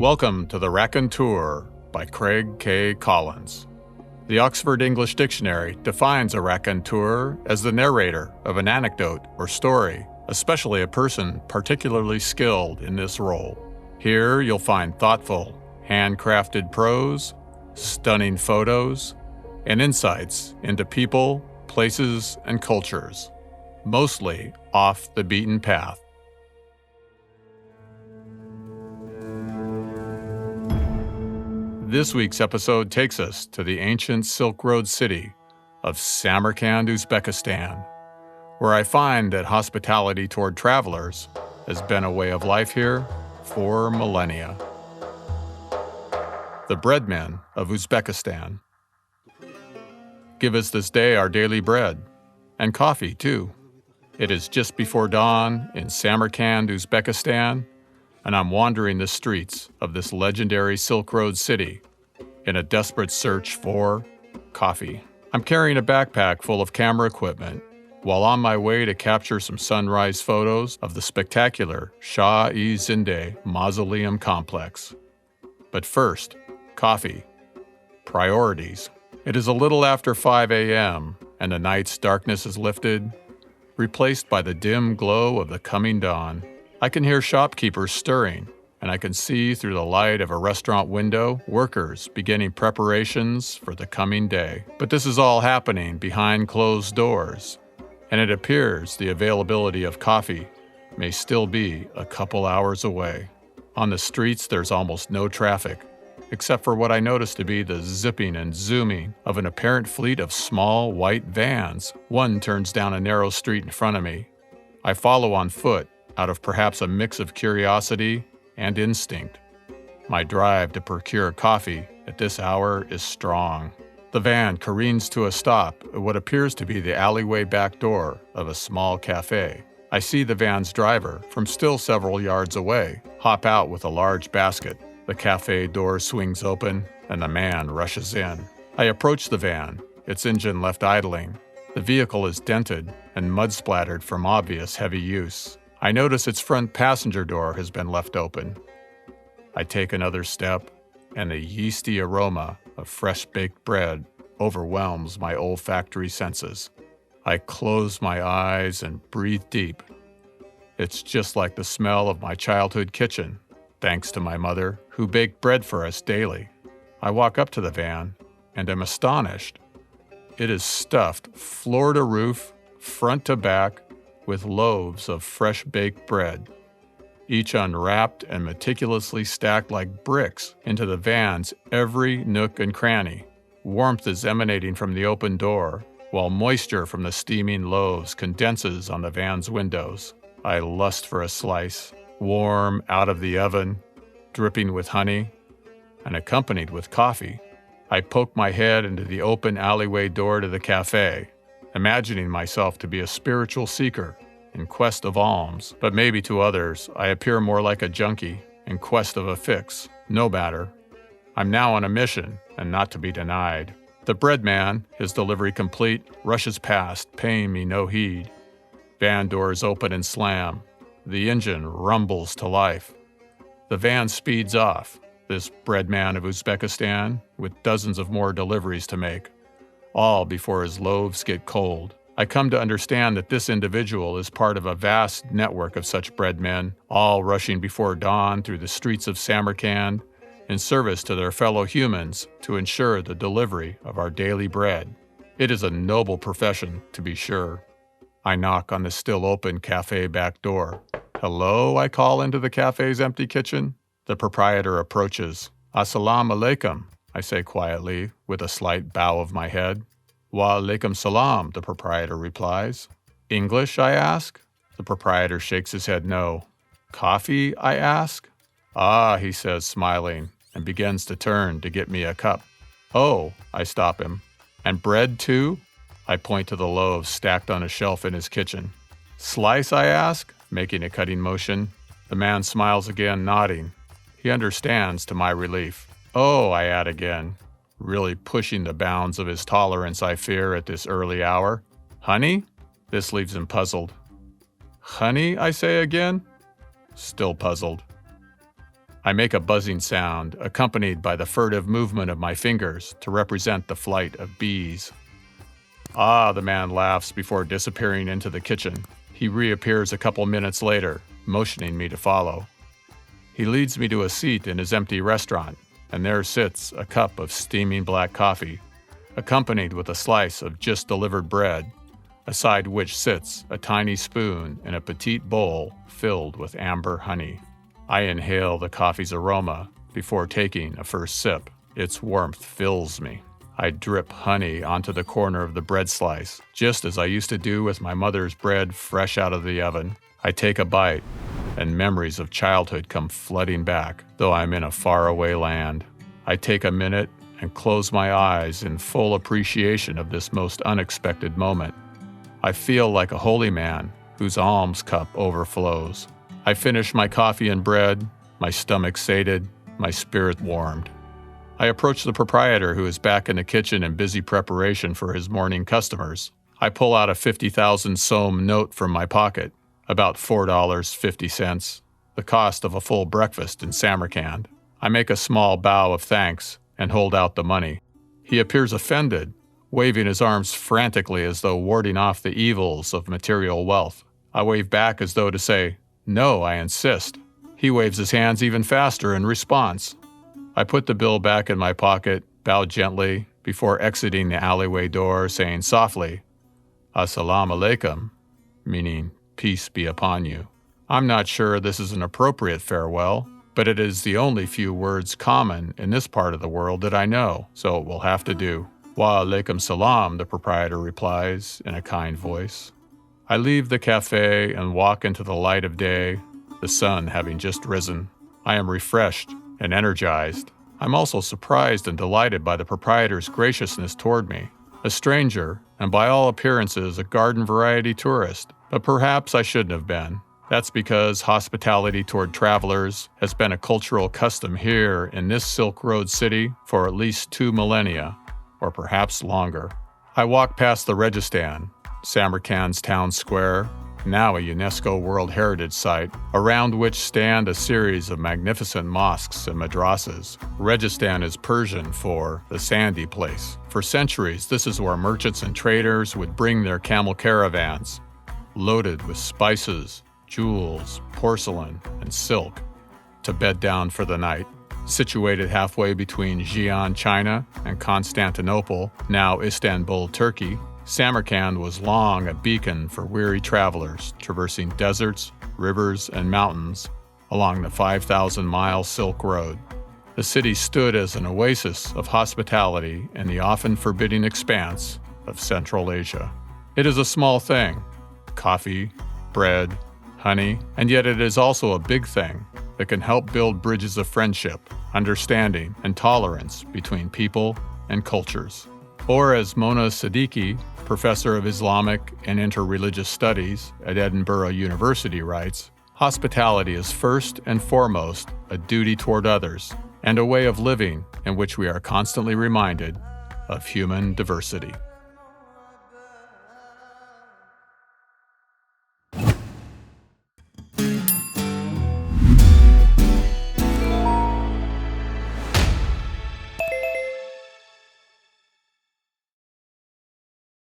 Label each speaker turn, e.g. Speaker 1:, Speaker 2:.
Speaker 1: Welcome to the Raconteur by Craig K. Collins. The Oxford English Dictionary defines a raconteur as the narrator of an anecdote or story, especially a person particularly skilled in this role. Here you'll find thoughtful, handcrafted prose, stunning photos, and insights into people, places, and cultures, mostly off the beaten path. This week's episode takes us to the ancient Silk Road city of Samarkand, Uzbekistan, where I find that hospitality toward travelers has been a way of life here for millennia. The Breadmen of Uzbekistan give us this day our daily bread, and coffee too. It is just before dawn in Samarkand, Uzbekistan, and I'm wandering the streets of this legendary Silk Road city in a desperate search for coffee. I'm carrying a backpack full of camera equipment while on my way to capture some sunrise photos of the spectacular Shah-e-Zinde Mausoleum complex. But first, coffee. Priorities. It is a little after 5 a.m., and the night's darkness is lifted, replaced by the dim glow of the coming dawn. I can hear shopkeepers stirring, and I can see through the light of a restaurant window workers beginning preparations for the coming day. But this is all happening behind closed doors, and it appears the availability of coffee may still be a couple hours away. On the streets, there's almost no traffic, except for what I notice to be the zipping and zooming of an apparent fleet of small white vans. One turns down a narrow street in front of me. I follow on foot, out of perhaps a mix of curiosity and instinct. My drive to procure coffee at this hour is strong. The van careens to a stop at what appears to be the alleyway back door of a small cafe. I see the van's driver, from still several yards away, hop out with a large basket. The cafe door swings open, and the man rushes in. I approach the van, its engine left idling. The vehicle is dented and mud-splattered from obvious heavy use. I notice its front passenger door has been left open. I take another step, and the yeasty aroma of fresh-baked bread overwhelms my olfactory senses. I close my eyes and breathe deep. It's just like the smell of my childhood kitchen, thanks to my mother, who baked bread for us daily. I walk up to the van, and am astonished. It is stuffed floor to roof, front to back, with loaves of fresh-baked bread, each unwrapped and meticulously stacked like bricks into the van's every nook and cranny. Warmth is emanating from the open door, while moisture from the steaming loaves condenses on the van's windows. I lust for a slice, warm out of the oven, dripping with honey, and accompanied with coffee. I poke my head into the open alleyway door to the cafe, imagining myself to be a spiritual seeker in quest of alms, but maybe to others I appear more like a junkie in quest of a fix. No matter. I'm now on a mission, and not to be denied. The bread man, his delivery complete, rushes past, paying me no heed. Van doors open and slam. The engine rumbles to life. The van speeds off, this bread man of Uzbekistan, with dozens of more deliveries to make, all before his loaves get cold. I come to understand that this individual is part of a vast network of such bread men, all rushing before dawn through the streets of Samarkand in service to their fellow humans to ensure the delivery of our daily bread. It is a noble profession, to be sure. I knock on the still open cafe back door. "Hello," I call into the cafe's empty kitchen. The proprietor approaches. "Assalamu alaikum," I say quietly, with a slight bow of my head. "Wa alaikum salam," the proprietor replies. "English?" I ask. The proprietor shakes his head no. "Coffee?" I ask. "Ah," he says, smiling, and begins to turn to get me a cup. "Oh," I stop him. "And bread too?" I point to the loaves stacked on a shelf in his kitchen. "Slice?" I ask, making a cutting motion. The man smiles again, nodding. He understands, to my relief. "Oh," I add again, really pushing the bounds of his tolerance, I fear, at this early hour. "Honey?" This leaves him puzzled. "Honey?" I say again, still puzzled. I make a buzzing sound, accompanied by the furtive movement of my fingers to represent the flight of bees. Ah, the man laughs before disappearing into the kitchen. He reappears a couple minutes later, motioning me to follow. He leads me to a seat in his empty restaurant, and there sits a cup of steaming black coffee, accompanied with a slice of just delivered bread, aside which sits a tiny spoon in a petite bowl filled with amber honey. I inhale the coffee's aroma before taking a first sip. Its warmth fills me. I drip honey onto the corner of the bread slice, just as I used to do with my mother's bread fresh out of the oven. I take a bite, and memories of childhood come flooding back, though I'm in a faraway land. I take a minute and close my eyes in full appreciation of this most unexpected moment. I feel like a holy man whose alms cup overflows. I finish my coffee and bread, my stomach sated, my spirit warmed. I approach the proprietor, who is back in the kitchen in busy preparation for his morning customers. I pull out a 50,000 som note from my pocket, about $4.50, the cost of a full breakfast in Samarkand. I make a small bow of thanks and hold out the money. He appears offended, waving his arms frantically as though warding off the evils of material wealth. I wave back as though to say, "No, I insist." He waves his hands even faster in response. I put the bill back in my pocket, bow gently, before exiting the alleyway door, saying softly, "Assalamu alaikum," meaning peace be upon you. I'm not sure this is an appropriate farewell, but it is the only few words common in this part of the world that I know, so it will have to do. "Wa alaikum salam," the proprietor replies in a kind voice. I leave the cafe and walk into the light of day, the sun having just risen. I am refreshed and energized. I'm also surprised and delighted by the proprietor's graciousness toward me. A stranger, and by all appearances a garden-variety tourist, but perhaps I shouldn't have been. That's because hospitality toward travelers has been a cultural custom here in this Silk Road city for at least 2 millennia, or perhaps longer. I walk past the Registan, Samarkand's town square, now a UNESCO World Heritage Site, around which stand a series of magnificent mosques and madrasas. Registan is Persian for the sandy place. For centuries, this is where merchants and traders would bring their camel caravans, loaded with spices, jewels, porcelain, and silk, to bed down for the night. Situated halfway between Xi'an, China, and Constantinople, now Istanbul, Turkey, Samarkand was long a beacon for weary travelers traversing deserts, rivers, and mountains along the 5,000-mile Silk Road. The city stood as an oasis of hospitality in the often forbidding expanse of Central Asia. It is a small thing, coffee, bread, honey, and yet it is also a big thing that can help build bridges of friendship, understanding, and tolerance between people and cultures. Or as Mona Siddiqui, professor of Islamic and Interreligious Studies at Edinburgh University, writes, "Hospitality is first and foremost a duty toward others and a way of living in which we are constantly reminded of human diversity."